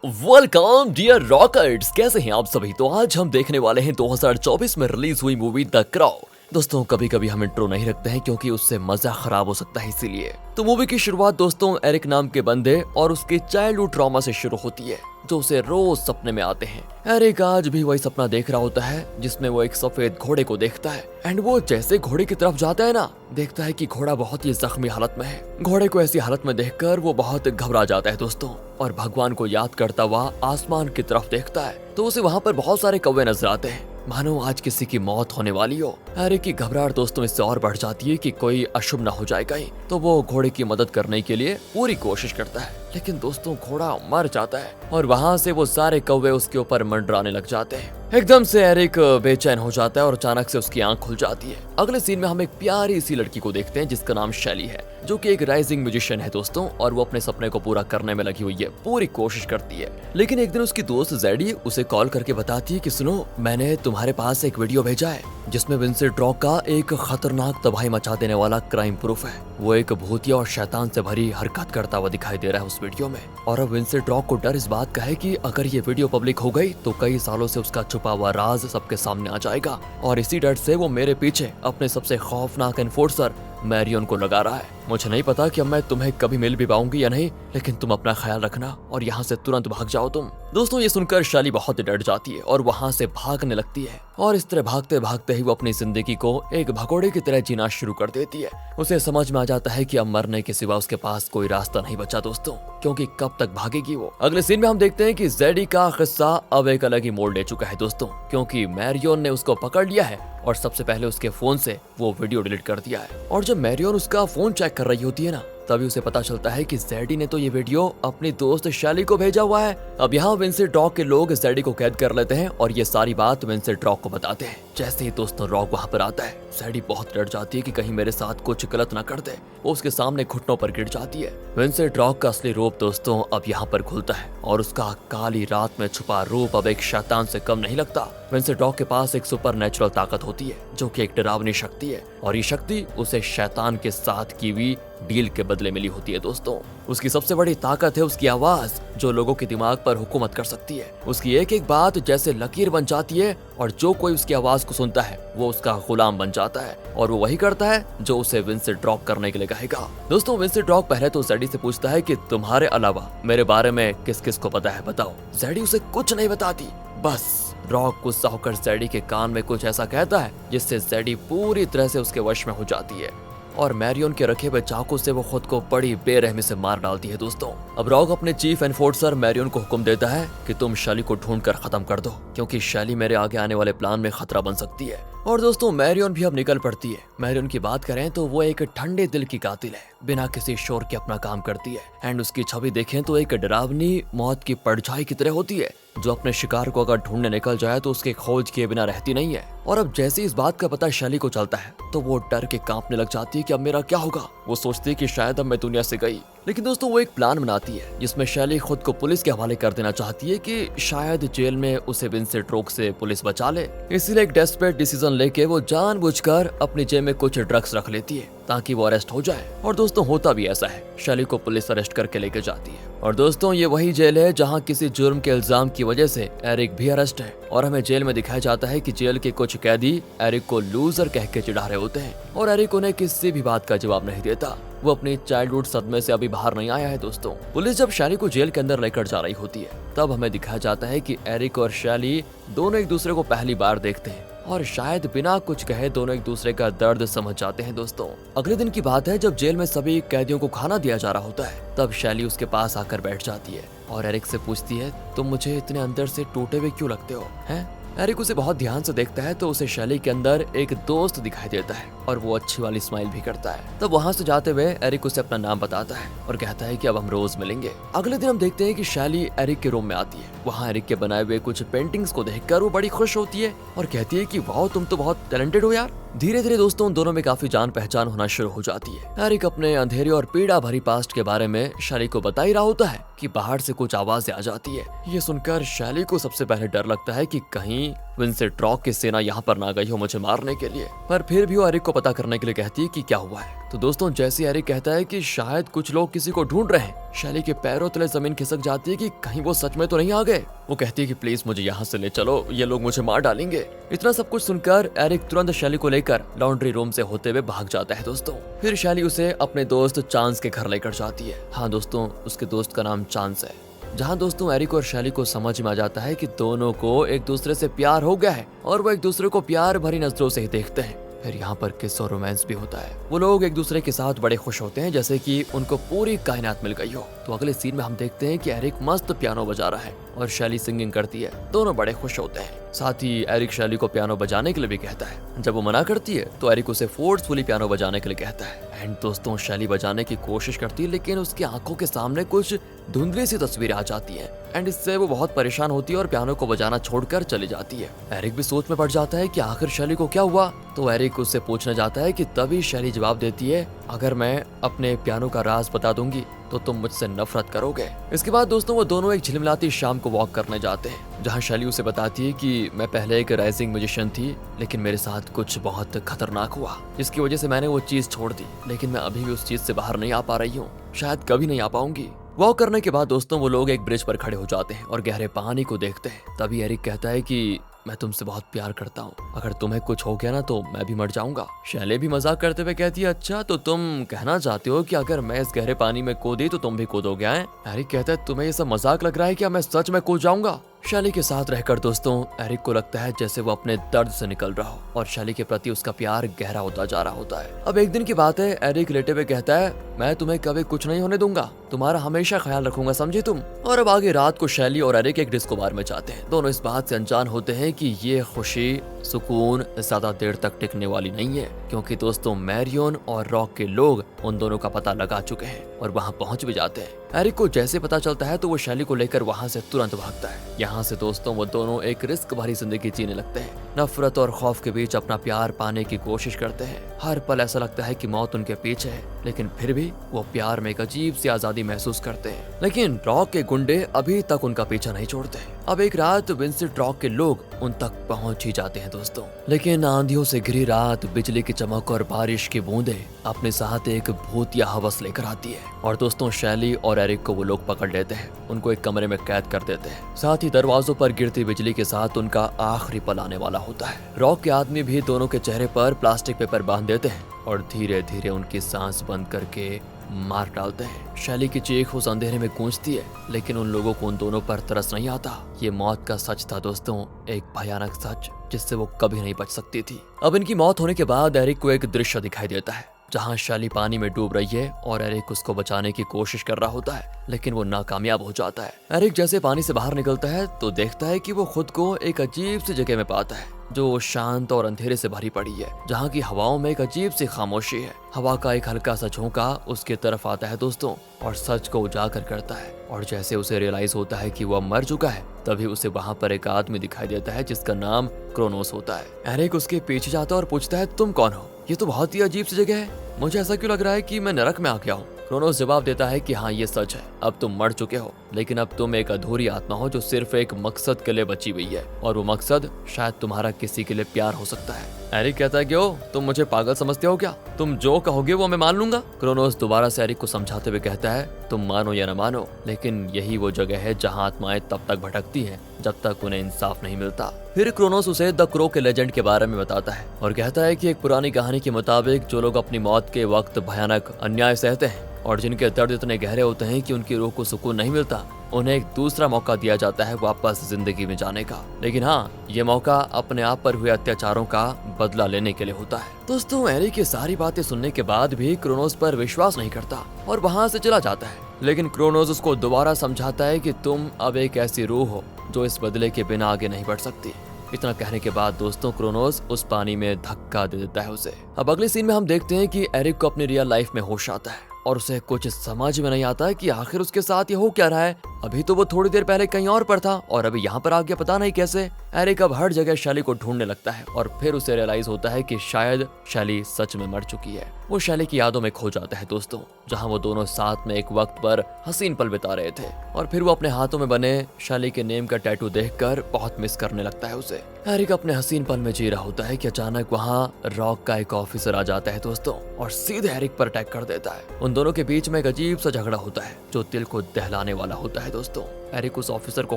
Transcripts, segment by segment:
Welcome dear rockers, कैसे हैं आप सभी। तो आज हम देखने वाले हैं 2024 में रिलीज हुई मूवी द क्राउ। दोस्तों कभी कभी हम इंट्रो नहीं रखते हैं क्योंकि उससे मजा खराब हो सकता है, इसीलिए। तो मूवी की शुरुआत दोस्तों एरिक नाम के बंदे और उसके चाइल्डहुड ट्रॉमा से शुरू होती है जो उसे रोज सपने में आते हैं। एरिक आज भी वही सपना देख रहा होता है जिसमें वो एक सफेद घोड़े को देखता है एंड वो जैसे घोड़े की तरफ जाता है ना, देखता है कि घोड़ा बहुत ही जख्मी हालत में है। घोड़े को ऐसी हालत में देखकर वो बहुत घबरा जाता है दोस्तों, और भगवान को याद करता हुआ आसमान की तरफ देखता है तो उसे वहाँ पर बहुत सारे कौवे नजर आते हैं, मानो आज किसी की मौत होने वाली हो। एरिक की घबराहट दोस्तों इससे और बढ़ जाती है कि कोई अशुभ ना हो जाए कहीं, तो वो घोड़े की मदद करने के लिए पूरी कोशिश करता है। लेकिन दोस्तों घोड़ा मर जाता है और वहाँ से वो सारे कौवे उसके ऊपर मंडराने लग जाते हैं। एकदम से एरिक बेचैन हो जाता है और अचानक से उसकी आंख खुल जाती है। अगले सीन में हम एक प्यारी सी लड़की को देखते हैं जिसका नाम शैली है, जो कि एक राइजिंग म्यूजिशियन है दोस्तों, और वो अपने सपने को पूरा करने में लगी हुई है, पूरी कोशिश करती है। लेकिन एक दिन उसकी दोस्त जेडी उसे कॉल करके बताती है कि सुनो, मैंने तुम्हारे पास एक वीडियो भेजा है जिसमें विंसेंट रॉक का एक खतरनाक तबाही मचा देने वाला क्राइम प्रूफ है। वो एक भूतिया और शैतान से भरी हरकत करता हुआ दिखाई दे रहा है उस वीडियो में, और अब विंसेंट रॉक को डर इस बात का है कि अगर ये वीडियो पब्लिक हो गई तो कई सालों से उसका छुपा हुआ राज सबके सामने आ जाएगा, और इसी डर से वो मेरे पीछे अपने सबसे खौफनाक एनफोर्सर मैरियन को लगा रहा है। मुझे नहीं पता कि अब मैं तुम्हें कभी मिल भी पाऊंगी या नहीं, लेकिन तुम अपना ख्याल रखना और यहाँ से तुरंत भाग जाओ तुम। दोस्तों ये सुनकर शैली बहुत डर जाती है और वहाँ से भागने लगती है, और इस तरह भागते भागते ही वो अपनी जिंदगी को एक भगोड़े की तरह जीना शुरू कर देती है। उसे समझ में आ जाता है कि अब मरने के सिवा उसके पास कोई रास्ता नहीं बचा दोस्तों, क्योंकि कब तक भागेगी वो। अगले सीन में हम देखते हैं कि जेडी का किस्सा अब एक अलग ही मोड़ ले चुका है दोस्तों, क्योंकि मैरियन ने उसको पकड़ लिया है और सबसे पहले उसके फोन से वो वीडियो डिलीट कर दिया है। और जब मैरियन उसका फोन चेक कर रही होती है ना, तभी उसे पता चलता है कि जेडी ने तो ये वीडियो अपनी दोस्त शैली को भेजा हुआ है। अब यहाँ विंसेंट रॉक के लोग जेडी को कैद कर लेते हैं और ये सारी बात विंसेंट रॉक को बताते हैं। जैसे ही दोस्तों रॉक वहाँ पर आता है, जेडी बहुत डर जाती है कि कहीं मेरे साथ कुछ गलत ना कर दे। वो उसके सामने घुटनों पर गिर जाती है। विंसेंट रॉक का असली रूप दोस्तों अब यहाँ पर खुलता है, और उसका काली रात में छुपा रूप अब एक शैतान से कम नहीं लगता। विंसेंट रॉक के पास एक सुपर नेचुरल ताकत होती है जो कि एक डरावनी शक्ति है, और ये शक्ति उसे शैतान के साथ की हुई डील के बदले मिली होती है दोस्तों। उसकी सबसे बड़ी ताकत है उसकी आवाज, जो लोगों के दिमाग पर हुकूमत कर सकती है। उसकी एक एक बात जैसे लकीर बन जाती है, और जो कोई उसकी आवाज को सुनता है वो उसका गुलाम बन जाता है, और वो वही करता है जो उसे विंसेंट रॉक करने के लिए कहेगा। दोस्तों विंसेंट रॉक पहले तो जेडी से पूछता है कि तुम्हारे अलावा मेरे बारे में किस किस को पता है बताओ। जेडी उसे कुछ नहीं बताती। बस रॉक गुस्सा होकर जेडी के कान में कुछ ऐसा कहता है जिससे जेडी पूरी तरह से उसके वश में हो जाती है, और मैरियन के रखे हुए चाकू से वो खुद को बड़ी बेरहमी से मार डालती है दोस्तों। अब रॉक अपने चीफ एनफोर्सर मैरियन को हुक्म देता है कि तुम शैली को ढूंढ कर खत्म कर दो, क्योंकि शैली मेरे आगे आने वाले प्लान में खतरा बन सकती है। और दोस्तों मैरियन भी अब निकल पड़ती है। मैरियन की बात करें तो वो एक ठंडे दिल की कातिल है, बिना किसी शोर के अपना काम करती है, एंड उसकी छवि देखें तो एक डरावनी मौत की परछाई की तरह होती है, जो अपने शिकार को अगर ढूंढने निकल जाए तो उसके खोज किए बिना रहती नहीं है। और अब जैसे इस बात का पता शैली को चलता है तो वो डर के कांपने लग जाती है कि अब मेरा क्या होगा। वो सोचती है कि शायद अब मैं दुनिया से गई। लेकिन दोस्तों वो एक प्लान बनाती है जिसमें शैली खुद को पुलिस के हवाले कर देना चाहती है कि शायद जेल में उसे विंसेंट रॉक से पुलिस बचा ले। इसीलिए एक डेस्परेट डिसीजन लेके वो जानबूझकर अपनी जेब में कुछ ड्रग्स रख लेती है ताकि वो अरेस्ट हो जाए। और दोस्तों होता भी ऐसा है, शैली को पुलिस अरेस्ट करके लेके जाती है। और दोस्तों ये वही जेल है जहाँ किसी जुर्म के इल्जाम की वजह से एरिक भी अरेस्ट है, और हमें जेल में दिखाया जाता है कि जेल के कुछ कैदी एरिक को लूजर कह के चिढ़ा रहे होते हैं, और एरिक उन्हें किसी भी बात का जवाब नहीं देता। वो अपनी चाइल्डहुड सदमे से अभी बाहर नहीं आया है दोस्तों। पुलिस जब शैली को जेल के अंदर लेकर जा रही होती है तब हमें दिखाया जाता है कि एरिक और शैली दोनों एक दूसरे को पहली बार देखते हैं, और शायद बिना कुछ कहे दोनों एक दूसरे का दर्द समझ जाते हैं दोस्तों। अगले दिन की बात है, जब जेल में सभी कैदियों को खाना दिया जा रहा होता है, तब शैली उसके पास आकर बैठ जाती है और एरिक से पूछती है तुम मुझे इतने अंदर से टूटे हुए क्यों लगते हो हैं? एरिक उसे बहुत ध्यान से देखता है तो उसे शैली के अंदर एक दोस्त दिखाई देता है, और वो अच्छी वाली स्माइल भी करता है। तब वहाँ से जाते हुए एरिक उसे अपना नाम बताता है और कहता है कि अब हम रोज मिलेंगे। अगले दिन हम देखते हैं कि शैली एरिक के रूम में आती है। वहाँ एरिक के बनाए हुए कुछ पेंटिंग्स को देखकर वो बड़ी खुश होती है और कहती है कि वाह तुम तो बहुत टैलेंटेड हो यार। धीरे धीरे दोस्तों उन दोनों में काफी जान पहचान होना शुरू हो जाती है। एरिक अपने अंधेरे और पीड़ा भरी पास्ट के बारे में शैली को बता ही रहा होता है कि बाहर से कुछ आवाजें आ जाती है। ये सुनकर शैली को सबसे पहले डर लगता है कि कहीं विंसेंट रॉक की सेना यहाँ पर ना गई हो मुझे मारने के लिए, पर फिर भी वो एरिक को पता करने के लिए कहती है कि क्या हुआ है। तो दोस्तों जैसे एरिक कहता है कि शायद कुछ लोग किसी को ढूंढ रहे हैं, शैली के पैरों तले जमीन खिसक जाती है कि कहीं वो सच में तो नहीं आ गए। वो कहती है कि प्लीज मुझे यहाँ से ले चलो, ये लोग मुझे मार डालेंगे। इतना सब कुछ सुनकर एरिक तुरंत शैली को लेकर लॉन्ड्री रूम से होते हुए भाग जाता है दोस्तों। फिर शैली उसे अपने दोस्त चांस के घर लेकर जाती है। हाँ दोस्तों, उसके दोस्त का नाम चांस है। जहाँ दोस्तों एरिक और शैली को समझ में आ जाता है कि दोनों को एक दूसरे से प्यार हो गया है और वो एक दूसरे को प्यार भरी नजरों से ही देखते हैं। फिर यहाँ पर किस और रोमांस भी होता है। वो लोग एक दूसरे के साथ बड़े खुश होते हैं जैसे कि उनको पूरी कायनात मिल गई हो। तो अगले सीन में हम देखते हैं कि एरिक मस्त पियानो बजा रहा है और शैली सिंगिंग करती है। दोनों बड़े खुश होते हैं। साथ ही एरिक शैली को पियानो बजाने के लिए भी कहता है। जब वो मना करती है तो एरिक उसे फोर्सफुली पियानो बजाने के लिए कहता है। एंड दोस्तों शैली बजाने की कोशिश करती है लेकिन उसकी आंखों के सामने कुछ धुंधली सी तस्वीरें आ जाती हैं एंड इससे वो बहुत परेशान होती है और पियानो को बजाना छोड़कर चली जाती है। एरिक भी सोच में पड़ जाता है कि आखिर शैली को क्या हुआ। तो एरिक उससे पूछने जाता है कि तभी शैली जवाब देती है, अगर मैं अपने पियानो का राज बता दूंगी तो तुम मुझसे नफरत करोगे। इसके बाद दोस्तों वो दोनों एक झिलमिलाती शाम को वॉक करने जाते हैं जहाँ शैली उसे बताती है कि मैं पहले एक राइजिंग म्यूजिशियन थी लेकिन मेरे साथ कुछ बहुत खतरनाक हुआ जिसकी वजह से मैंने वो चीज छोड़ दी, लेकिन मैं अभी भी उस चीज से बाहर नहीं आ पा रही हूँ, शायद कभी नहीं आ पाऊंगी। वॉक करने के बाद दोस्तों वो लोग एक ब्रिज पर खड़े हो जाते हैं और गहरे पानी को देखते हैं। तभी एरिक कहता है कि मैं तुमसे बहुत प्यार करता हूँ, अगर तुम्हें कुछ हो गया ना तो मैं भी मर जाऊंगा। शैली भी मजाक करते हुए कहती है, अच्छा तो तुम कहना चाहते हो कि अगर मैं इस गहरे पानी में कूदी तो तुम भी कूदोगे? एरिक कहता है, तुम्हें ये सब मजाक लग रहा है क्या? मैं सच में कूद जाऊंगा। शैली के साथ रहकर दोस्तों एरिक को लगता है जैसे वो अपने दर्द से निकल रहा हो और शैली के प्रति उसका प्यार गहरा होता जा रहा होता है। अब एक दिन की बात है, एरिक लेटे हुए कहता है, मैं तुम्हें कभी कुछ नहीं होने दूंगा, तुम्हारा हमेशा ख्याल रखूंगा, समझे तुम। और अब आगे रात को शैली और एरिक एक डिस्को बार में जाते हैं। दोनों इस बात से अनजान होते हैं कि ये खुशी सुकून ज्यादा देर तक टिकने वाली नहीं है, क्योंकि दोस्तों मैरियन और रॉक के लोग उन दोनों का पता लगा चुके हैं और वहाँ पहुँच भी जाते हैं। एरिक को जैसे पता चलता है तो वो शैली को लेकर वहाँ से तुरंत भागता है। यहाँ से दोस्तों वो दोनों एक रिस्क भरी जिंदगी जीने लगते हैं। नफरत और खौफ के बीच अपना प्यार पाने की कोशिश करते हैं। हर पल ऐसा लगता है कि मौत उनके पीछे है, लेकिन फिर भी वो प्यार में एक अजीब सी आजादी महसूस करते हैं। लेकिन रॉक के गुंडे अभी तक उनका पीछा नहीं छोड़ते। अब एक रात विंसेंट रॉक के लोग उन तक पहुंच ही जाते हैं दोस्तों, लेकिन आंधियों से घिरी रात, बिजली की चमक और बारिश की बूंदें अपने साथ एक भूतिया हवस लेकर आती है। और दोस्तों शैली और एरिक को वो लोग पकड़ लेते हैं, उनको एक कमरे में कैद कर देते हैं। साथ ही दरवाजों पर गिरती बिजली के साथ उनका आखिरी पल आने वाला होता है। रॉक के आदमी भी दोनों के चेहरे पर प्लास्टिक पेपर बांध देते हैं और धीरे धीरे उनकी सांस बंद करके मार डालते हैं। शैली की चीख उस अंधेरे में गूंजती है, लेकिन उन लोगों को उन दोनों पर तरस नहीं आता। ये मौत का सच था दोस्तों, एक भयानक सच जिससे वो कभी नहीं बच सकती थी। अब इनकी मौत होने के बाद एरिक को एक दृश्य दिखाई देता है जहाँ शैली पानी में डूब रही है और एरिक उसको बचाने की कोशिश कर रहा होता है, लेकिन वो नाकामयाब हो जाता है। एरिक जैसे पानी से बाहर निकलता है तो देखता है कि वो खुद को एक अजीब सी जगह में पाता है जो शांत और अंधेरे से भरी पड़ी है, जहाँ की हवाओं में एक अजीब सी खामोशी है। हवा का एक हल्का सा झोंका उसके तरफ आता है दोस्तों और सच को उजागर करता है। और जैसे उसे रियलाइज होता है कि वह मर चुका है, तभी उसे वहाँ पर एक आदमी दिखाई देता है जिसका नाम क्रोनोस होता है। एरिक उसके पीछे जाता है और पूछता है, तुम कौन हो? ये तो बहुत ही अजीब सी जगह है, मुझे ऐसा क्यों लग रहा है कि मैं नरक में आ गया हूँ। क्रोनोस जवाब देता है कि हाँ ये सच है, अब तुम मर चुके हो, लेकिन अब तुम एक अधूरी आत्मा हो जो सिर्फ एक मकसद के लिए बची हुई है, और वो मकसद शायद तुम्हारा किसी के लिए प्यार हो सकता है। एरिक कहता है, क्यों तुम मुझे पागल समझते हो क्या? तुम जो कहोगे वो मैं मान लूंगा। क्रोनोस दोबारा से एरिक को समझाते हुए कहता है, तुम मानो या न मानो, लेकिन यही वो जगह है जहाँ आत्माएं तब तक भटकती हैं जब तक उन्हें इंसाफ नहीं मिलता। फिर क्रोनोस उसे द क्रो के लेजेंड के बारे में बताता है और कहता है कि एक पुरानी कहानी के मुताबिक जो लोग अपनी मौत के वक्त भयानक अन्याय सहते हैं और जिनके दर्द इतने गहरे होते हैं कि उनकी रूह को सुकून नहीं मिलता, उन्हें एक दूसरा मौका दिया जाता है वापस जिंदगी में जाने का। लेकिन हाँ, ये मौका अपने आप पर हुए अत्याचारों का बदला लेने के लिए होता है। दोस्तों एरिक की सारी बातें सुनने के बाद भी क्रोनोस पर विश्वास नहीं करता और वहाँ से चला जाता है, लेकिन क्रोनोस उसको दोबारा समझाता है कि तुम अब एक ऐसी रूह हो जो इस बदले के बिना आगे नहीं बढ़ सकती। इतना कहने के बाद दोस्तों क्रोनोस उस पानी में धक्का दे देता है उसे। अब अगले सीन में हम देखते हैं कि एरिक को अपनी रियल लाइफ में होश आता है और उसे कुछ समझ में नहीं आता है कि आखिर उसके साथ ये हो क्या रहा है। अभी तो वो थोड़ी देर पहले कहीं और पर था और अभी यहाँ पर आ गया, पता नहीं कैसे। एरिक अब हर जगह शैली को ढूंढने लगता है और फिर उसे रियलाइज होता है कि शायद शैली सच में मर चुकी है। वो शैली की यादों में खो जाता है दोस्तों, जहाँ वो दोनों साथ में एक वक्त पर हसीन पल बिता रहे थे। और फिर वो अपने हाथों में बने शैली के नेम का टैटू देखकर बहुत मिस करने लगता है उसे। एरिक अपने हसीन पल में जी रहा होता है कि अचानक वहाँ रॉक का एक ऑफिसर आ जाता है दोस्तों और सीधे एरिक पर अटैक कर देता है। उन दोनों के बीच में एक अजीब सा झगड़ा होता है जो दिल को दहलाने वाला होता है दोस्तों। एरिक उस ऑफिसर को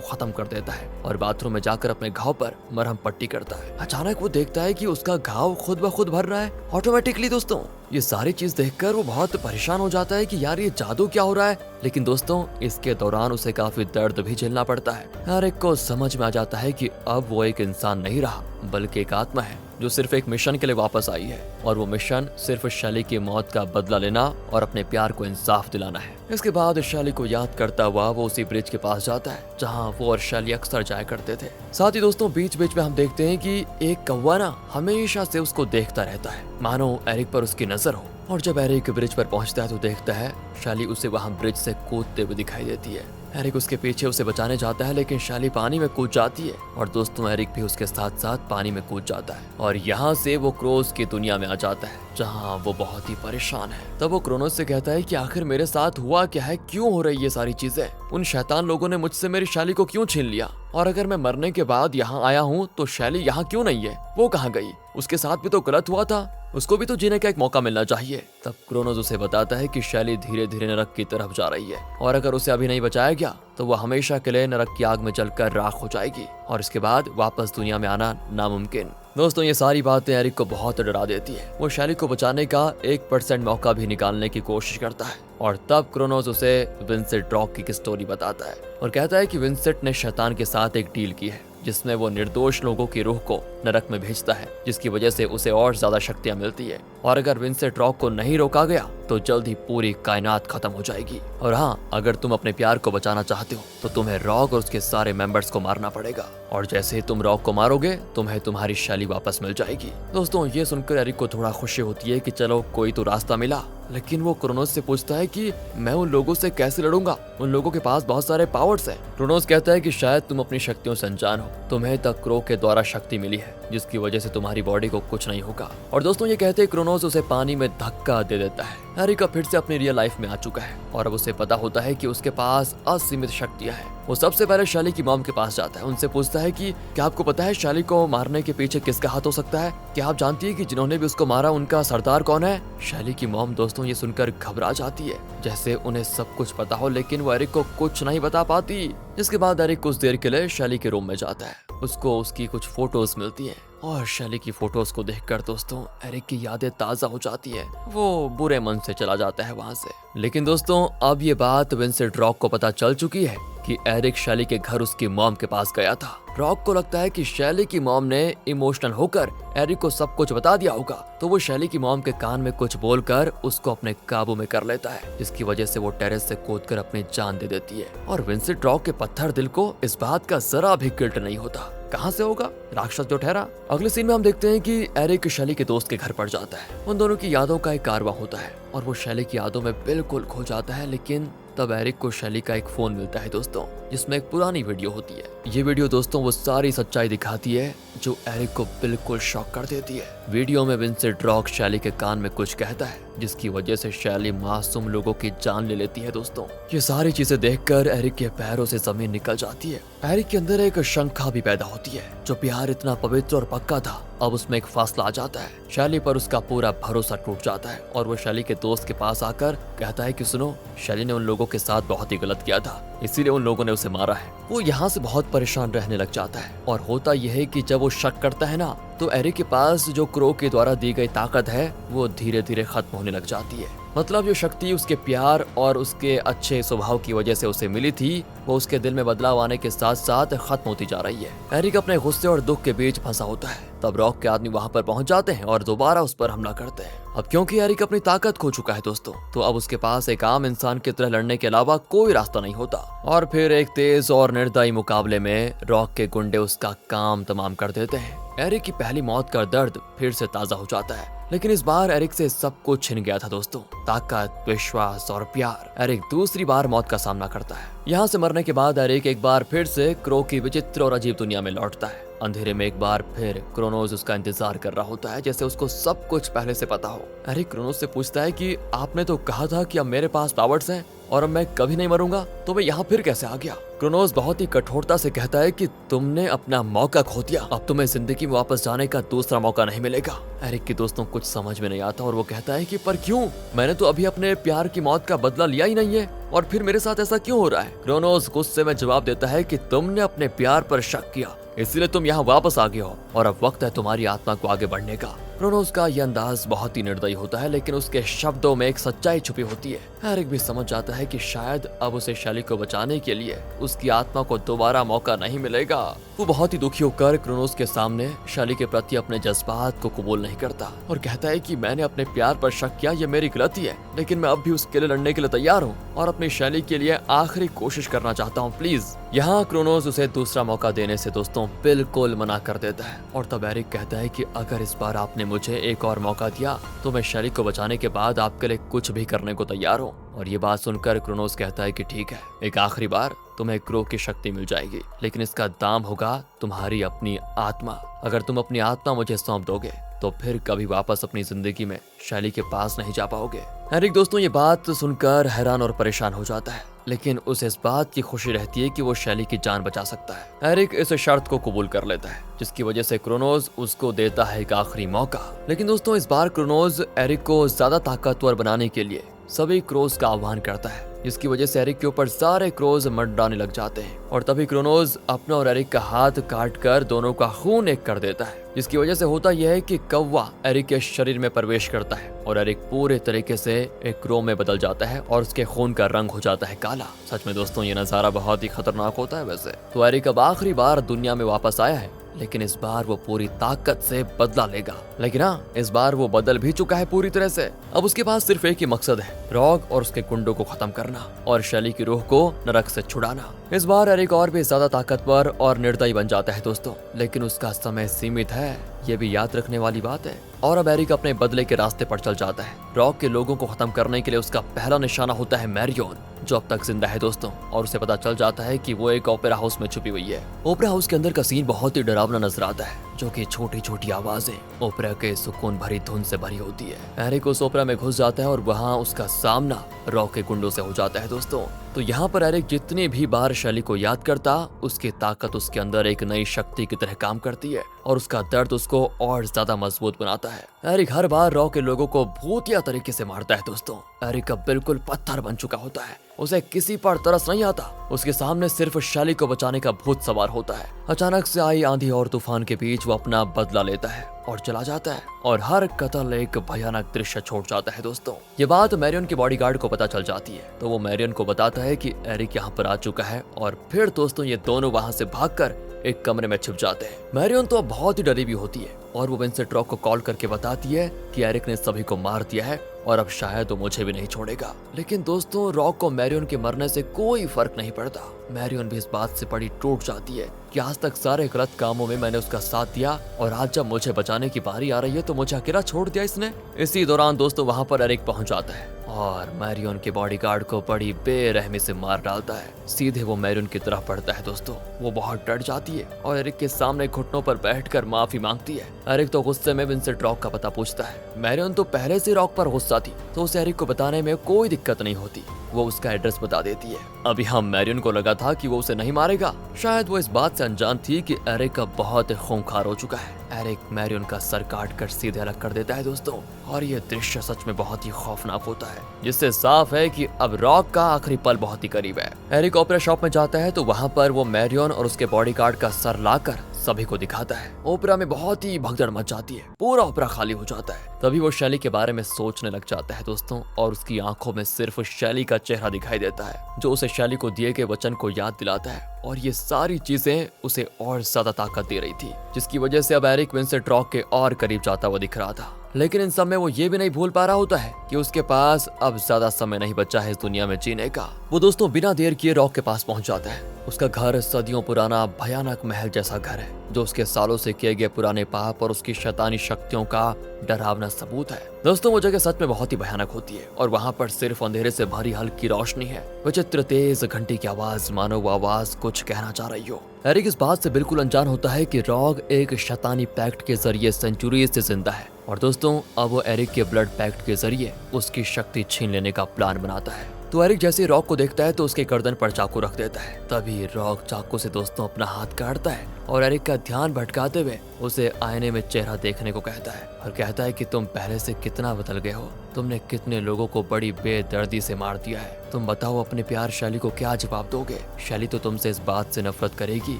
खत्म कर देता है और बाथरूम में जाकर अपने घाव पर मरहम पट्टी करता है। अचानक वो देखता है कि उसका घाव खुद ब खुद भर रहा है ऑटोमेटिकली दोस्तों। ये सारी चीज देखकर वो बहुत परेशान हो जाता है कि यार ये जादू क्या हो रहा है। लेकिन दोस्तों इसके दौरान उसे काफी दर्द भी झेलना पड़ता है। एरिक को समझ में आ जाता है कि अब वो एक इंसान नहीं रहा बल्कि एक आत्मा है जो सिर्फ एक मिशन के लिए वापस आई है और वो मिशन सिर्फ शैली की मौत का बदला लेना और अपने प्यार को इंसाफ दिलाना है। इसके बाद शैली को याद करता हुआ वो उसी ब्रिज के पास जाता है जहाँ वो और शैली अक्सर जाया करते थे। साथ ही दोस्तों बीच बीच में हम देखते हैं कि एक कौवा ना हमेशा से उसको देखता रहता है, मानो एरिक पर उसकी नजर हो। और जब एरिक ब्रिज पर पहुंचता है तो देखता है शैली उसे वहां ब्रिज से कूदते हुए दिखाई देती है। एरिक उसके पीछे उसे बचाने जाता है लेकिन शैली पानी में कूद जाती है और दोस्तों एरिक भी उसके साथ साथ पानी में कूद जाता है और यहाँ से वो क्रोस की दुनिया में आ जाता है जहाँ वो बहुत ही परेशान है। तब वो क्रोनोस से कहता है कि आखिर मेरे साथ हुआ क्या है, क्यों हो रही ये सारी चीजें, उन शैतान लोगों ने मुझसे मेरी शैली को क्यों छीन लिया, और अगर मैं मरने के बाद यहाँ आया हूँ तो शैली यहाँ क्यों नहीं है, वो कहाँ गई, उसके साथ भी तो गलत हुआ था, उसको भी तो जीने का एक मौका मिलना चाहिए। तब क्रोनोस उसे बताता है कि शैली धीरे धीरे नरक की तरफ जा रही है और अगर उसे अभी नहीं बचाया गया तो वो हमेशा के लिए नरक की आग में जलकर राख हो जाएगी और इसके बाद वापस दुनिया में आना नामुमकिन। दोस्तों ये सारी बातें एरिक को बहुत डरा देती है। वो शैली को बचाने का 1% मौका भी निकालने की कोशिश करता है और तब क्रोनोस उसे विंसेंट रॉक की स्टोरी बताता है और कहता है कि विंसेंट ने शैतान के साथ एक डील की है जिसमें वो निर्दोष लोगों की रूह को नरक में भेजता है जिसकी वजह से उसे और ज्यादा शक्तियां मिलती है और अगर विंसेंट रॉक को नहीं रोका गया तो जल्द ही पूरी कायनात खत्म हो जाएगी। और हाँ, अगर तुम अपने प्यार को बचाना चाहते हो तो तुम्हें रॉक और उसके सारे मेंबर्स को मारना पड़ेगा और जैसे ही तुम रॉक को मारोगे तुम्हें तुम्हारी शैली वापस मिल जाएगी। दोस्तों ये सुनकर एरिक को थोड़ा खुशी होती है कि चलो कोई तो रास्ता मिला, लेकिन वो क्रोनोस से पूछता है कि मैं उन लोगों से कैसे लड़ूंगा, उन लोगों के पास बहुत सारे पावर्स हैं। क्रोनोस कहता है कि शायद तुम अपनी शक्तियों से अनजान हो, तुम्हें तक क्रो के द्वारा शक्ति मिली है जिसकी वजह से तुम्हारी बॉडी को कुछ नहीं होगा। और दोस्तों ये कहते क्रोनोस उसे पानी में धक्का दे देता है। एरिक फिर से अपनी रियल लाइफ में आ चुका है और अब उसे पता होता है कि उसके पास असीमित शक्तियां हैं। वो सबसे पहले शैली की मॉम के पास जाता है, उनसे पूछता है कि क्या आपको पता है शैली को मारने के पीछे किसका हाथ हो सकता है, क्या आप जानती है कि जिन्होंने भी उसको मारा उनका सरदार कौन है। शैली की मॉम दोस्तों ये सुनकर घबरा जाती है जैसे उन्हें सब कुछ पता हो, लेकिन वो एरिक को कुछ नहीं बता पाती। जिसके बाद एरिक कुछ देर के लिए शैली के रूम में जाता है, उसको उसकी कुछ फोटोज मिलती हैं और शैली की फोटोज को देखकर दोस्तों एरिक की यादें ताजा हो जाती है। वो बुरे मन से चला जाता है वहां से। लेकिन दोस्तों अब ये बात विंसेंट रॉक को पता चल चुकी है कि एरिक शैली के घर उसकी मॉम के पास गया था। रॉक को लगता है कि शैली की मॉम ने इमोशनल होकर एरिक को सब कुछ बता दिया होगा, तो वो शैली की मॉम के कान में कुछ बोलकर उसको अपने काबू में कर लेता है जिसकी वजह से वो टेरेस से कूदकर अपनी जान दे देती है। और विंसेंट रॉक के पत्थर दिल को इस बात का जरा भी गिल्ट नहीं होता, कहाँ से होगा, राक्षस जो ठहरा। अगले सीन में हम देखते हैं कि एरिक शैली के दोस्त के घर पर जाता है। उन दोनों की यादों का एक कारवां होता है और वो शैली की यादों में बिल्कुल खो जाता है। लेकिन तब एरिक को शैली का एक फोन मिलता है दोस्तों जिसमें एक पुरानी वीडियो होती है। ये वीडियो दोस्तों वो सारी सच्चाई दिखाती है जो एरिक को बिल्कुल शॉक कर देती है। वीडियो में विंसेंट रॉक शैली के कान में कुछ कहता है जिसकी वजह से शैली मासूम लोगों की जान ले लेती है। दोस्तों ये सारी चीजें देखकर एरिक के पैरों से जमीन निकल जाती है। एरिक के अंदर एक शंका भी पैदा होती है। जो प्यार इतना पवित्र और पक्का था अब उसमें एक फासला आ जाता है। शैली पर उसका पूरा भरोसा टूट जाता है और वो शैली के दोस्त के पास आकर कहता है कि सुनो, शैली ने उन लोगों के साथ बहुत ही गलत किया था, इसीलिए उन लोगों ने उसे मारा है। वो यहाँ से बहुत परेशान रहने लग जाता है और होता यह है कि जब वो शक करता है ना तो एरिक के पास जो क्रो के द्वारा दी गई ताकत है वो धीरे धीरे खत्म होने लग जाती है। मतलब जो शक्ति उसके प्यार और उसके अच्छे स्वभाव की वजह से उसे मिली थी वो उसके दिल में बदलाव आने के साथ साथ खत्म होती जा रही है। एरिक अपने गुस्से और दुख के बीच फंसा होता है। तब रॉक के आदमी वहां पर पहुंच जाते हैं और दोबारा उस पर हमला करते हैं। अब क्योंकि एरिक अपनी ताकत खो चुका है दोस्तों, तो अब उसके पास एक आम इंसान की तरह लड़ने के अलावा कोई रास्ता नहीं होता। और फिर एक तेज और निर्दयी मुकाबले में रॉक के गुंडे उसका काम तमाम कर देते हैं। एरिक की पहली मौत का दर्द फिर से ताजा हो जाता है, लेकिन इस बार एरिक से सब कुछ छिन गया था दोस्तों। ताकत, विश्वास और प्यार। एरिक दूसरी बार मौत का सामना करता है। यहाँ से मरने के बाद एरिक एक बार फिर से क्रो की विचित्र और अजीब दुनिया में लौटता है। अंधेरे में एक बार फिर क्रोनोस उसका इंतजार कर रहा होता है, जैसे उसको सब कुछ पहले से पता हो। एरिक क्रोनोस से पूछता है कि आपने तो कहा था कि अब मेरे पास पावर्स हैं और अब मैं कभी नहीं मरूंगा, तो मैं यहाँ फिर कैसे आ गया? क्रोनोस बहुत ही कठोरता से कहता है कि तुमने अपना मौका खो दिया, अब तुम्हें जिंदगी में वापस जाने का दूसरा मौका नहीं मिलेगा। एरिक के दोस्तों कुछ समझ में नहीं आता और वो कहता है कि पर क्यों? मैंने तो अभी अपने प्यार की मौत का बदला लिया ही नहीं है और फिर मेरे साथ ऐसा क्यों हो रहा है? क्रोनोस गुस्से में जवाब देता है कि तुमने अपने प्यार पर शक किया, इसलिए तुम यहाँ वापस आ गए हो और अब वक्त है तुम्हारी आत्मा को आगे बढ़ने का। क्रोनोस का यह अंदाज बहुत ही निर्दयी होता है, लेकिन उसके शब्दों में एक सच्चाई छुपी होती है। एरिक भी समझ जाता है कि शायद अब उसे शैली को बचाने के लिए उसकी आत्मा को दोबारा मौका नहीं मिलेगा। वो बहुत ही दुखी होकर क्रोनोस के सामने शैली के प्रति अपने जज्बात को कबूल नहीं करता और कहता है कि मैंने अपने प्यार पर शक किया, ये मेरी गलती है, लेकिन मैं अब भी उसके लिए लड़ने के लिए तैयार हूँ और अपनी शैली के लिए आखिरी कोशिश करना चाहता हूँ, प्लीज। यहाँ क्रोनोस उसे दूसरा मौका देने से दोस्तों बिल्कुल मना कर देता है और तब एरिक कहता है कि अगर इस बार आपने मुझे एक और मौका दिया तो मैं शैली को बचाने के बाद आपके लिए कुछ भी करने को तैयार हूँ। और ये बात सुनकर क्रोनोस कहता है कि ठीक है, एक आखिरी बार तुम्हें क्रो की शक्ति मिल जाएगी, लेकिन इसका दाम होगा तुम्हारी अपनी आत्मा। अगर तुम अपनी आत्मा मुझे सौंप दोगे तो फिर कभी वापस अपनी जिंदगी में शैली के पास नहीं जा पाओगे। एरिक दोस्तों ये बात सुनकर हैरान और परेशान हो जाता है, लेकिन उसे इस बात की खुशी रहती है कि वो शैली की जान बचा सकता है। एरिक इस शर्त को कबूल कर लेता है, जिसकी वजह से क्रोनोस उसको देता है एक आखिरी मौका। लेकिन दोस्तों इस बार क्रोनोस एरिक को ज्यादा ताकतवर बनाने के लिए सभी क्रोज का आह्वान करता है, जिसकी वजह से एरिक के ऊपर सारे क्रोज मंडराने लग जाते हैं और तभी क्रोनोस अपना और एरिक का हाथ काट कर दोनों का खून एक कर देता है, जिसकी वजह से होता यह है कि कौवा एरिक के शरीर में प्रवेश करता है और एरिक पूरे तरीके से एक क्रो में बदल जाता है और उसके खून का रंग हो जाता है काला। सच में दोस्तों ये नजारा बहुत ही खतरनाक होता है। वैसे तो एरिक अब आखिरी बार दुनिया में वापस आया है, लेकिन इस बार वो पूरी ताकत से बदला लेगा। लेकिन हाँ, इस बार वो बदल भी चुका है पूरी तरह से। अब उसके पास सिर्फ एक ही मकसद है, रॉग और उसके कुंडों को खत्म करना और शैली की रूह को नरक से छुड़ाना। इस बार एरिक और भी ज्यादा ताकतवर और निर्दयी बन जाता है दोस्तों, लेकिन उसका समय सीमित है, ये भी याद रखने वाली बात है। और अब एरिक अपने बदले के रास्ते पर चल जाता है। रॉक के लोगों को खत्म करने के लिए उसका पहला निशाना होता है मैरियन, जो अब तक जिंदा है दोस्तों, और उसे पता चल जाता है कि वो एक ओपेरा हाउस में छुपी हुई है। ओपेरा हाउस के अंदर का सीन बहुत ही डरावना नजर आता है, जो कि छोटी छोटी आवाजें ओपेरा के सुकून भरी धुन से भरी होती है। एरिक उस ओपेरा में घुस जाता है और वहाँ उसका सामना रॉक के गुंडों से हो जाता है दोस्तों। तो यहाँ पर एरिक जितनी भी बार शैली को याद करता, उसकी ताकत उसके अंदर एक नई शक्ति की तरह काम करती है और उसका दर्द उसको और ज्यादा मजबूत बनाता है। एरिक हर बार रॉक के लोगों को भूतिया तरीके से मारता है दोस्तों। एरिक अब बिल्कुल पत्थर बन चुका होता है, उसे किसी पर तरस नहीं आता, उसके सामने सिर्फ शैली को बचाने का भूत सवार होता है। अचानक से आई आंधी और तूफान के बीच वो अपना बदला लेता है और चला जाता है और हर कत्ल एक भयानक दृश्य छोड़ जाता है दोस्तों। ये बात मैरियन के बॉडीगार्ड को पता चल जाती है, तो वो मैरियन को बताता है कि एरिक यहाँ पर आ चुका है और फिर दोस्तों ये दोनों वहाँ से भागकर एक कमरे में छिप जाते हैं। मैरियन तो बहुत ही डरी हुई होती है और वो विंसेंट रॉक को कॉल करके बताती है कि एरिक ने सभी को मार दिया है और अब शायद वो मुझे भी नहीं छोड़ेगा। लेकिन दोस्तों रॉक को मैरियन के मरने से कोई फर्क नहीं पड़ता। मैरियन भी इस बात से बड़ी टूट जाती है कि आज तक सारे गलत कामों में मैंने उसका साथ दिया और आज जब मुझे बचाने की बारी आ रही है तो मुझे अकेला छोड़ दिया इसने। इसी दौरान दोस्तों वहाँ पर एरिक पहुँच जाता है और मैरियन के बॉडीगार्ड को बड़ी बेरहमी से मार डालता है। सीधे वो मैरियन की तरफ बढ़ता है दोस्तों। वो बहुत डर जाती है और एरिक के सामने घुटनों पर बैठकर माफी मांगती है। एरिक तो गुस्से में विंसेंट रॉक का पता पूछता है। मैरियन तो पहले से रॉक पर गुस्सा थी, तो उसे एरिक को बताने में कोई दिक्कत नहीं होती। वो उसका एड्रेस बता देती है। अभी हम मैरियन को लगा था कि वो उसे नहीं मारेगा, शायद वो इस बात से अनजान थी कि एरिक अब बहुत खूंखार हो चुका है। एरिक मैरियन का सर काट कर सीधे अलग कर देता है दोस्तों, और ये दृश्य सच में बहुत ही खौफनाक होता है, जिससे साफ है कि अब रॉक का आखिरी पल बहुत ही करीब है। एरिक ओपेरा शॉप में जाता है तो वहाँ पर वो मैरियन और उसके बॉडीगार्ड का सर लाकर सभी को दिखाता है। ओपेरा में बहुत ही भगदड़ मच जाती है, पूरा ओपेरा खाली हो जाता है। तभी वो शैली के बारे में सोचने लग जाता है दोस्तों, और उसकी आंखों में सिर्फ शैली का चेहरा दिखाई देता है, जो उसे शैली को दिए गए वचन को याद दिलाता है। और ये सारी चीजें उसे और ज्यादा ताकत दे रही थी, जिसकी वजह से अब एरिक विंसेंट रॉक के और करीब जाता हुआ दिख रहा था। लेकिन इन सब में वो ये भी नहीं भूल पा रहा होता है कि उसके पास अब ज्यादा समय नहीं बचा है इस दुनिया में जीने का। वो दोस्तों बिना देर किए रॉक के पास पहुंच जाता है। उसका घर सदियों पुराना भयानक महल जैसा घर है जो उसके सालों से किए गए पुराने पाप और उसकी शैतानी शक्तियों का डरावना सबूत है। दोस्तों वो जगह सच में बहुत ही भयानक होती है और वहाँ पर सिर्फ अंधेरे से भरी हल्की रोशनी है। विचित्र तेज घंटी की आवाज मानो वो आवाज कुछ कहना चाह रही हो। एरिक इस बात से बिल्कुल अनजान होता है कि रॉक एक शैतानी पैक्ट के जरिए सेंचुरी से जिंदा है और दोस्तों अब वो एरिक के ब्लड पैक्ट के जरिए उसकी शक्ति छीन लेने का प्लान बनाता है। तो एरिक जैसे रॉक को देखता है तो उसके गर्दन पर चाकू रख देता है। तभी रॉक चाकू से दोस्तों अपना हाथ काटता है और एरिक का ध्यान भटकाते हुए उसे आईने में चेहरा देखने को कहता है और कहता है कि तुम पहले से कितना बदल गए हो, तुमने कितने लोगों को बड़ी बेदर्दी से मार दिया है। तुम बताओ अपने प्यार शैली को क्या जवाब दोगे। शैली तो तुमसे इस बात से नफरत करेगी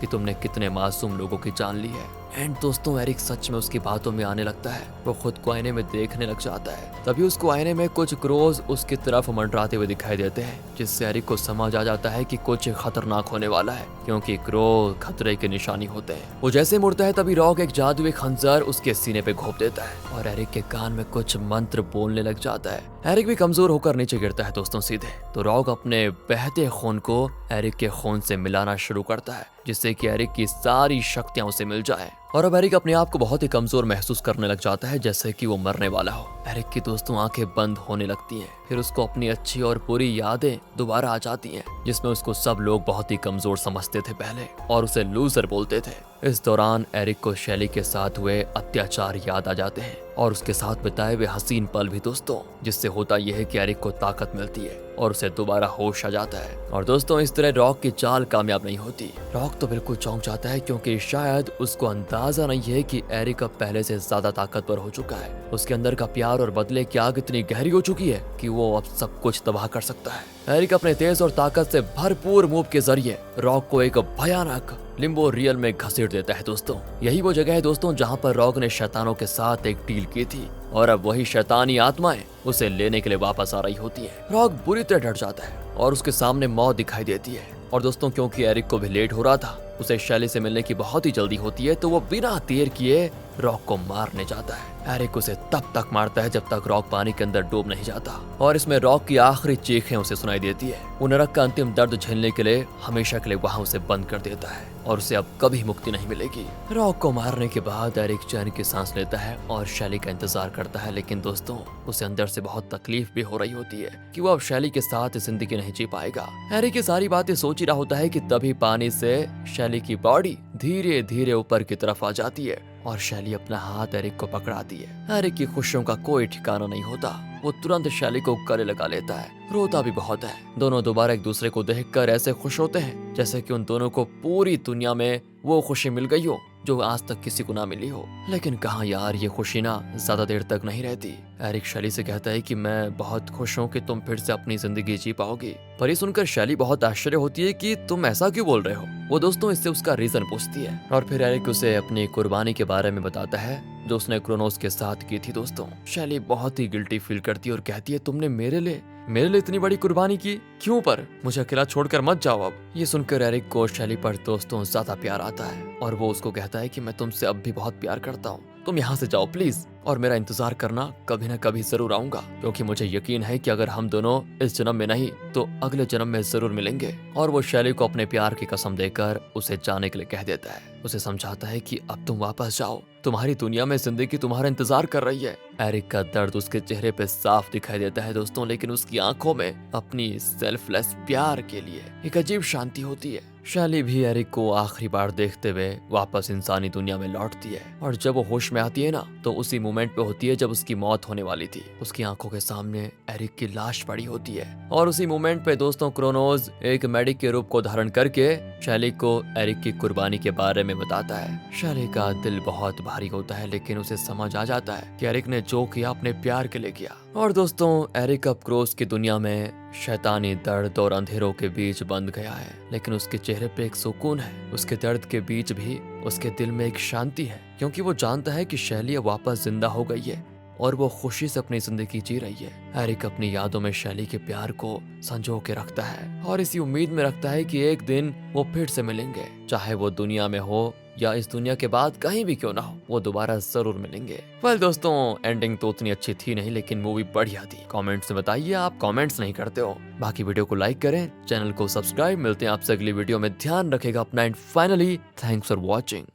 कि तुमने कितने मासूम लोगों की जान ली है। एंड दोस्तों एरिक सच में उसकी बातों में आने लगता है। वो खुद को आईने में देखने लग जाता है। तभी उसको आईने में कुछ क्रोज उसकी तरफ मंडराते हुए दिखाई देते हैं जिससे एरिक को समझ आ जाता है कि कुछ खतरनाक होने वाला है क्योंकि क्रो खतरे की निशानी होते हैं। वो जैसे मुड़ता है तभी रॉक एक जादुई खंजर उसके सीने पे घोंप देता है और एरिक के कान में कुछ मंत्र बोलने लग जाता है। एरिक भी कमजोर होकर नीचे गिरता है दोस्तों सीधे। तो रॉक अपने बहते खून को एरिक के खून से मिलाना शुरू करता है जिससे कि एरिक की सारी शक्तियां उसे मिल जाए और अब एरिक अपने आप को बहुत ही कमजोर महसूस करने लग जाता है जैसे कि वो मरने वाला हो। एरिक की दोस्तों आंखें बंद होने लगती हैं। फिर उसको अपनी अच्छी और बुरी यादें दोबारा आ जाती हैं जिसमें उसको सब लोग बहुत ही कमजोर समझते थे पहले और उसे लूजर बोलते थे। इस दौरान एरिक को शैली के साथ हुए अत्याचार याद आ जाते हैं और उसके साथ बिताए हुए हसीन पल भी दोस्तों, जिससे होता यह है कि एरिक को ताकत मिलती है और उसे दोबारा होश आ जाता है। और दोस्तों इस तरह रॉक की चाल कामयाब नहीं होती। रॉक तो बिल्कुल चौंक जाता है क्योंकि शायद उसको अंदाजा नहीं है कि एरिक अब पहले से ज्यादा ताकतवर हो चुका है। उसके अंदर का प्यार और बदले की आग इतनी गहरी हो चुकी है कि वो अब सब कुछ तबाह कर सकता है। एरिक अपने तेज और ताकत से भरपूर मूव के जरिए रॉक को एक भयानक लिम्बो रियल में घसीट देता है दोस्तों। यही वो जगह है दोस्तों जहाँ पर रॉक ने शैतानों के साथ एक डील की थी और अब वही शैतानी आत्माएं उसे लेने के लिए वापस आ रही होती हैं। रॉक बुरी तरह डर जाता है और उसके सामने मौत दिखाई देती है। और दोस्तों क्योंकि एरिक को भी लेट हो रहा था, उसे शैली से मिलने की बहुत ही जल्दी होती है, तो वो बिना देर किए रॉक को मारने जाता है। एरिक उसे तब तक मारता है जब तक रॉक पानी के अंदर डूब नहीं जाता और इसमें रॉक की आखिरी चीखें उसे सुनाई देती है। वो नरक का अंतिम दर्द झेलने के लिए हमेशा के लिए वहाँ उसे बंद कर देता है और उसे अब कभी मुक्ति नहीं मिलेगी। रॉक को मारने के बाद एरिक चैन की सांस लेता है और शैली का इंतजार करता है, लेकिन दोस्तों उसे अंदर से बहुत तकलीफ भी हो रही होती है कि वो अब शैली के साथ जिंदगी नहीं जी पाएगा। एरिक ये सारी बातें सोच ही रहा होता है कि तभी पानी से शैली की बॉडी धीरे धीरे ऊपर की तरफ आ जाती है और शैली अपना हाथ एरिक को पकड़ाती है। एरिक की खुशियों का कोई ठिकाना नहीं होता। वो तुरंत शैली को गले लगा लेता है, रोता भी बहुत है। दोनों दोबारा एक दूसरे को देखकर ऐसे खुश होते हैं जैसे कि उन दोनों को पूरी दुनिया में वो खुशी मिल गई हो जो आज तक किसी को ना मिली हो। लेकिन कहाँ यार, ये खुशी ना ज्यादा देर तक नहीं रहती। एरिक शैली से कहता है कि मैं बहुत खुश हूँ कि तुम फिर से अपनी जिंदगी जी पाओगी। पर ये सुनकर शैली बहुत आश्चर्य होती है कि तुम ऐसा क्यों बोल रहे हो। वो दोस्तों इससे उसका रीजन पूछती है और फिर एरिक उसे अपनी कुर्बानी के बारे में बताता है जो उसने क्रोनोस के साथ की थी। दोस्तों शैली बहुत ही गिल्टी फील करती है और कहती है तुमने मेरे लिए इतनी बड़ी कुर्बानी की क्यों, पर मुझे अकेला छोड़कर मत जाओ अब। ये सुनकर एरिक को शैली पर दोस्तों ज्यादा प्यार आता है और वो उसको कहता है कि मैं तुमसे अब भी बहुत प्यार करता हूँ, तुम यहाँ से जाओ प्लीज और मेरा इंतजार करना, कभी ना कभी जरूर आऊंगा क्योंकि मुझे यकीन है कि अगर हम दोनों इस जन्म में नहीं तो अगले जन्म में जरूर मिलेंगे। और वो शैली को अपने प्यार की कसम देकर उसे जाने के लिए कह देता है। उसे समझाता है कि अब तुम वापस जाओ, तुम्हारी दुनिया में जिंदगी तुम्हारा इंतजार कर रही है। एरिक का दर्द उसके चेहरे पे साफ दिखाई देता है दोस्तों, लेकिन उसकी आंखों में अपनी सेल्फलेस प्यार के लिए एक अजीब शांति होती है। शैली भी एरिक को आखिरी बार देखते हुए वापस इंसानी दुनिया में लौटती है और जब वो होश में आती है ना तो उसी मोमेंट पे होती है जब उसकी मौत होने वाली थी। उसकी आंखों के सामने एरिक की लाश पड़ी होती है और उसी मोमेंट पे दोस्तों क्रोनोस एक मेडिक के रूप को धारण करके शैली को एरिक की कुर्बानी के बारे में बताता है। शैली का दिल बहुत भारी होता है, लेकिन उसे समझ आ जाता है कि एरिक ने जो किया अपने प्यार के लिए किया। और दोस्तों एरिक अब क्रोस की दुनिया में शैतानी दर्द और अंधेरों के बीच बंध गया है, लेकिन उसके चेहरे पे एक सुकून है। उसके दर्द के बीच भी उसके दिल में एक शांति है क्योंकि वो जानता है कि शैली वापस जिंदा हो गई है और वो खुशी से अपनी जिंदगी जी रही है। एरिक अपनी यादों में शैली के प्यार को संजो के रखता है और इसी उम्मीद में रखता है कि एक दिन वो फिर से मिलेंगे, चाहे वो दुनिया में हो या इस दुनिया के बाद कहीं भी क्यों ना हो, वो दोबारा जरूर मिलेंगे। वेल दोस्तों, एंडिंग तो उतनी अच्छी थी नहीं, लेकिन मूवी बढ़िया थी। कमेंट्स में बताइए, आप कमेंट्स नहीं करते हो। बाकी वीडियो को लाइक करें, चैनल को सब्सक्राइब। मिलते हैं आपसे अगली वीडियो में, ध्यान रखेगा अपना and finally thanks for watching.